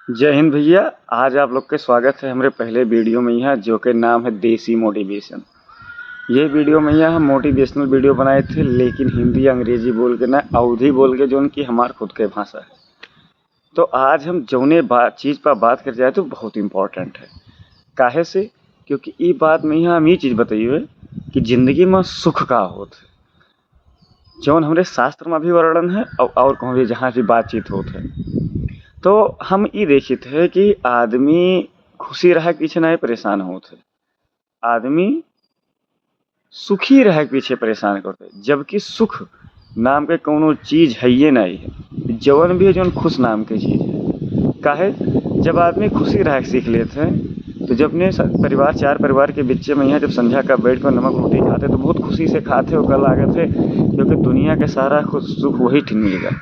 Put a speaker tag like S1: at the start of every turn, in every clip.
S1: जय हिंद भैया। आज आप लोग के स्वागत है हमारे पहले वीडियो में यहाँ, जो कि नाम है देसी मोटिवेशन। ये वीडियो में यहाँ हम मोटिवेशनल वीडियो बनाए थे, लेकिन हिंदी अंग्रेजी बोल के ना अवधी बोल के, जो उनकी हमार खुद के भाषा है। तो आज हम जौने चीज़ पर बात कर जाए तो बहुत इम्पोर्टेंट है। काहे से? क्योंकि ये बात में यहाँ हम ये चीज़ बताइए कि ज़िंदगी में सुख का होत है, जौन हमारे शास्त्र में भी वर्णन है और कहूँ भी जहाँ भी बातचीत होत है। तो हम ये देखे थे कि आदमी खुशी रहे के पीछे नहीं परेशान होते, आदमी सुखी रहे के पीछे परेशान करते, जबकि सुख नाम के कोनो चीज़ है ये नहीं है। जवन भी है जौन खुश नाम के चीज़ है। काहे? जब आदमी खुशी रहे के सीख लेते हैं, तो जब अपने परिवार चार परिवार के बीच में यहाँ जब संध्या का बैठ कर नमक रोटी खाते तो बहुत खुशी से खाते और कल आगे थे, क्योंकि दुनिया के सारा सुख वही ठीक मिलेगा।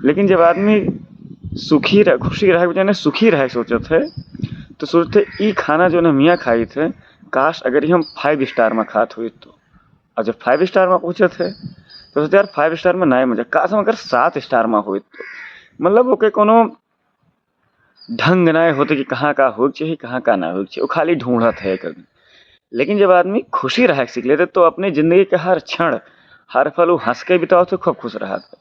S1: लेकिन जब आदमी खुशी रहे बजाय सुखी रहे सोचे थे, तो सोचते ई खाना जो हम यहाँ खाई थे, काश अगर हम 5 स्टार में खात हुई तो। और जब 5 स्टार में पूछे थे तो सोचते यार 5 स्टार में नहीं मजा, काश हम अगर 7 स्टार में हुई तो। मतलब ओके कोनो ढंग नहीं होते कि कहाँ का हो चाहिए कहाँ का ना हो चाहिए, वो खाली ढूंढत है कभी। लेकिन जब आदमी खुशी रहे सीख लेते तो अपनी ज़िंदगी के हर क्षण हर पल वो हंस के बिताओ तो खूब खुश रहा था।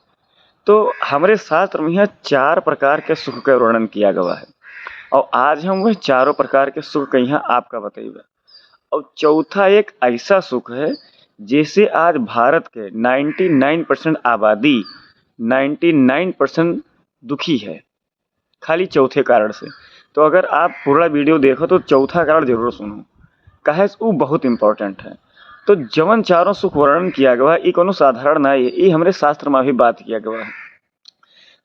S1: तो हमारे शास्त्र में यहाँ 4 प्रकार के सुख का वर्णन किया गया है, और आज हम वह चारों प्रकार के सुख का यहाँ आपका बताइए। और चौथा एक ऐसा सुख है जैसे आज भारत के 99% आबादी 99% दुखी है, खाली चौथे कारण से। तो अगर आप पूरा वीडियो देखो तो चौथा कारण जरूर सुनो, काहे वो बहुत इंपॉर्टेंट है। तो जवन चारों सुख वर्णन किया गया है, ये कोनो साधारण नहीं है, ये हमारे शास्त्र में भी बात किया गया है।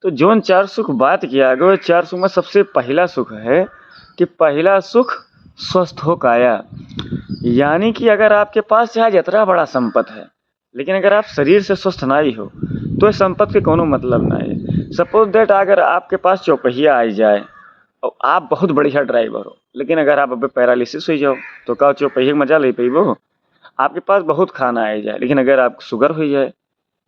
S1: तो जौन 4 सुख बात किया गया, 4 सुख में सबसे पहला सुख है कि पहला सुख स्वस्थ हो काया। यानी कि अगर आपके पास चाहे जितना बड़ा संपत्ति है, लेकिन अगर आप शरीर से स्वस्थ नहीं हो तो इस संपत्ति के कोनो मतलब नहीं है। सपोज दैट अगर आपके पास चौपहिया आ जाए और आप बहुत बढ़िया ड्राइवर हो, लेकिन अगर आप अभी पैरालिसिस हो जाओ तो का चौपहिया मजा ले पेबो। आपके पास बहुत खाना आ जाए, लेकिन अगर आप शुगर हो जाए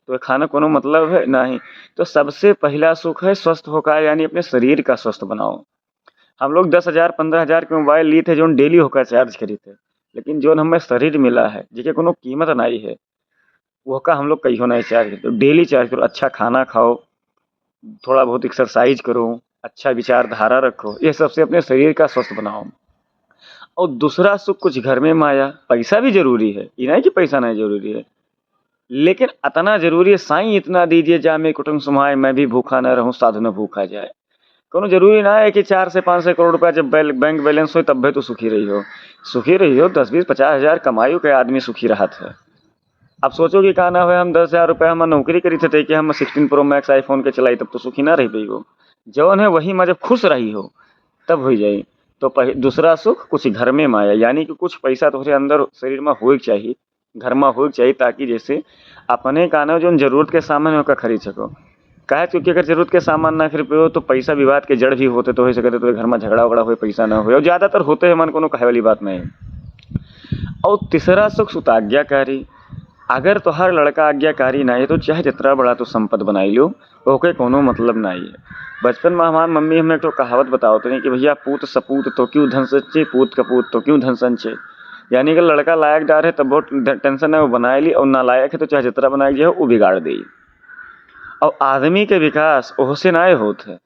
S1: तो खाना कोनो मतलब है नहीं। तो सबसे पहला सुख है स्वस्थ होकर, यानी अपने शरीर का स्वस्थ बनाओ। हम लोग 10,000 15,000 के मोबाइल लिए थे जो डेली होकर चार्ज करी थे, लेकिन जो हमें शरीर मिला है जिसके कोनो कीमत नहीं है, वो का हम लोग कहीं नहीं चार्ज करते। डेली चार्ज करो, अच्छा खाना खाओ, थोड़ा बहुत एक्सरसाइज करो, अच्छा विचारधारा रखो, ये सबसे अपने शरीर का स्वस्थ बनाओ। और दूसरा सुख कुछ घर में माया। पैसा भी जरूरी है, ये नहीं कि पैसा नहीं जरूरी है, लेकिन इतना जरूरी है साईं इतना दीजिए जा मैं कुटुंब समाए, मैं भी भूखा न रहूं साधु न भूखा जाए। कोनो जरूरी ना है कि 4 से 5 करोड़ रुपया जब बैंक बैलेंस हो तब भी तो सुखी रही हो। सुखी रही हो 10-20-50 हज़ार कमाई के आदमी सुखी रहा था। अब सोचो कि कहा ना हो हम 10,000 रुपया हम नौकरी करी थे कि हम 16 प्रो मैक्स आईफोन के चलाई, तब तो सुखी ना रह पाई हो। जौन है वही में जब खुश रही हो तब हो जाए। तो दूसरा सुख कुछ घर में माया, यानी कि कुछ पैसा तुम्हारे अंदर शरीर में हो चाहिए, घर में हो चाहिए, ताकि जैसे अपने कानो जो जरूरत के सामान है खरीद सको। काहे? क्योंकि अगर जरूरत के सामान ना खरीद हो तो पैसा विवाद के जड़ भी होते, तो हो सके तो घर में झगड़ा वगड़ा हो, पैसा ना हो, और ज्यादातर होते हैं, मन को कहे वाली बात नहीं। और तीसरा सुख सुताज्ञाकारी। अगर तोहार लड़का आज्ञाकारी नहीं है तो चाहे जितना बड़ा तो संपत्ति बनाई लो, ओके कोनो मतलब नहीं है। बचपन में हमारी मम्मी हमें एक तो कहावत बताओ नहीं कि भैया पूत सपूत तो क्यों धन संचय, पूत कपूत तो क्यों धन संचय। यानी कि लड़का लायक डार है तब बहुत टेंशन है वो बना ली, और नालायक है तो चाहे जितना बनाई जाए वो बिगाड़ दे। और आदमी के विकास उससे ना होते,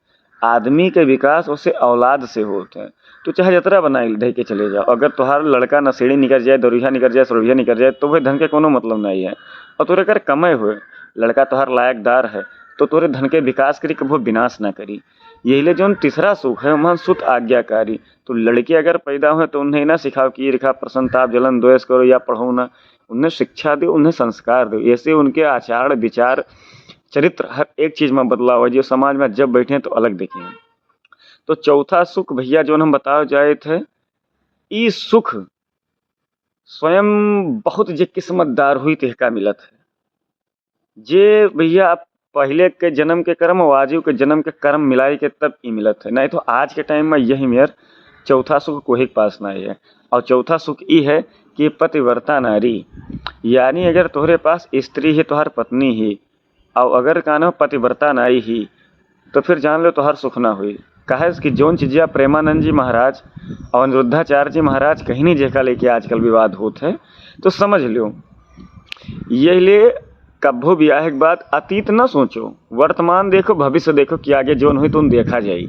S1: आदमी के विकास उससे औलाद से होते हैं। तो चाहे जितना बनाई दे के चले जाओ, अगर तुम्हारा लड़का नशेड़ी निकल जाए, दरुहिया निकल जाए, सरुहिया निकल जाए, तो वह धन के कोनो मतलब नहीं है। और तोरे अगर कमे हुए लड़का तोहर लायकदार है तो तोरे धन के विकास करी, कभी विनाश ना करी। यही ले जो तीसरा सुख है वहाँ सुत आज्ञाकारी। तो लड़की अगर पैदा हुए तो उन्हें ना सिखाओ कि रेखा प्रसन्नताप जलन द्वेष करो या पढ़ो ना, उन्हें शिक्षा दो, उन्हें संस्कार दो। ऐसे उनके आचार विचार चरित्र हर एक चीज में बदलाव है, जो समाज में जब बैठे तो अलग देखें। तो चौथा सुख भैया जो हम बताओ जाए थे, ई सुख स्वयं बहुत जे किस्मतदार हुई तिहका मिलत है। जे भैया आप पहले के जन्म के कर्म और आजू के जन्म के कर्म मिलाई के तब ई मिलत है, नहीं तो आज के टाइम में यही मेर चौथा सुख कोई के पास नहीं है। और चौथा सुख ई है कि पतिव्रता नारी, यानी अगर तुम्हारे पास स्त्री है तुम्हार पत्नी ही, और अगर कानो पतिव्रता नारी ही, तो फिर जान लो तो हर सुख ना हुई। कहे कि जौन चीज़िया प्रेमानंद जी महाराज और अनिरुद्धाचार्य जी महाराज कहीं नहीं जेका लेके आजकल विवाद होते है, तो समझ लो ये लिए कब्बो ब्याह के बाद अतीत न सोचो, वर्तमान देखो, भविष्य देखो कि आगे जौन हुई तुम देखा जाई।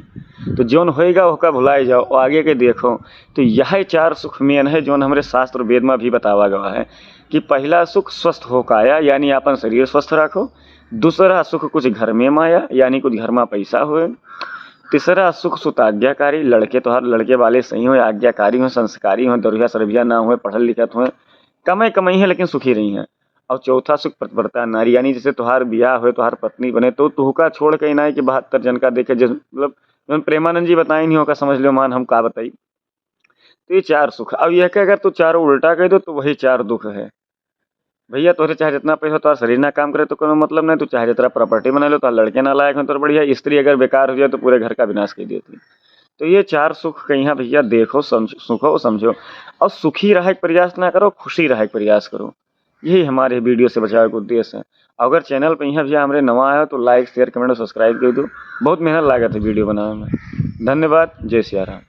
S1: तो जौन होएगा ओका भुलाए जाओ और आगे के देखो। तो यह 4 सुख मेन है जौन हमारे शास्त्र वेद में भी बतावा गया है कि पहला सुख स्वस्थ हो काया यानी अपन शरीर स्वस्थ रखो। दूसरा सुख कुछ घर में माया यानी कुछ घर में पैसा होए। तीसरा सुख सुत आज्ञाकारी, लड़के तो हर लड़के वाले सही हो, आज्ञाकारी हो, संस्कारी हो, दरुया सरबिया ना हो, पढ़ल लिखत हो, कमाई है लेकिन सुखी रही हैं। और चौथा सुख प्रतिव्रता नारी यानी जैसे तुहार ब्याह हो, तुहार पत्नी बने तो तुहका छोड़ के ना कि 72 जन का देखे, जिस मतलब प्रेमानंद जी बताई नहीं होगा, समझ लो मान हम का बताई। तो ये 4 सुख। अब यह कि अगर तू चारों उल्टा कह दो तो वही 4 दुख है। भैया तोरे चाहे जितना पैसा तो शरीर ना काम करे तो कोई मतलब नहीं, तू चाहे जितना प्रॉपर्टी बना लो तो लड़के ना लायक हो तो बढ़िया, स्त्री अगर बेकार हो जाए तो पूरे घर का विनाश कर देती। तो ये 4 सुख कहीं भैया देखो, समझो, सुखो समझो और सुखी रहे के प्रयास ना करो, खुशी रहे के प्रयास करो। यही हमारे वीडियो से बचाव का उद्देश्य है। अगर चैनल पर यहाँ भैया हमारे नवा आया तो लाइक शेयर कमेंट और सब्सक्राइब कर दो। बहुत मेहनत लागत है वीडियो बनाने में। धन्यवाद। जय सिया राम।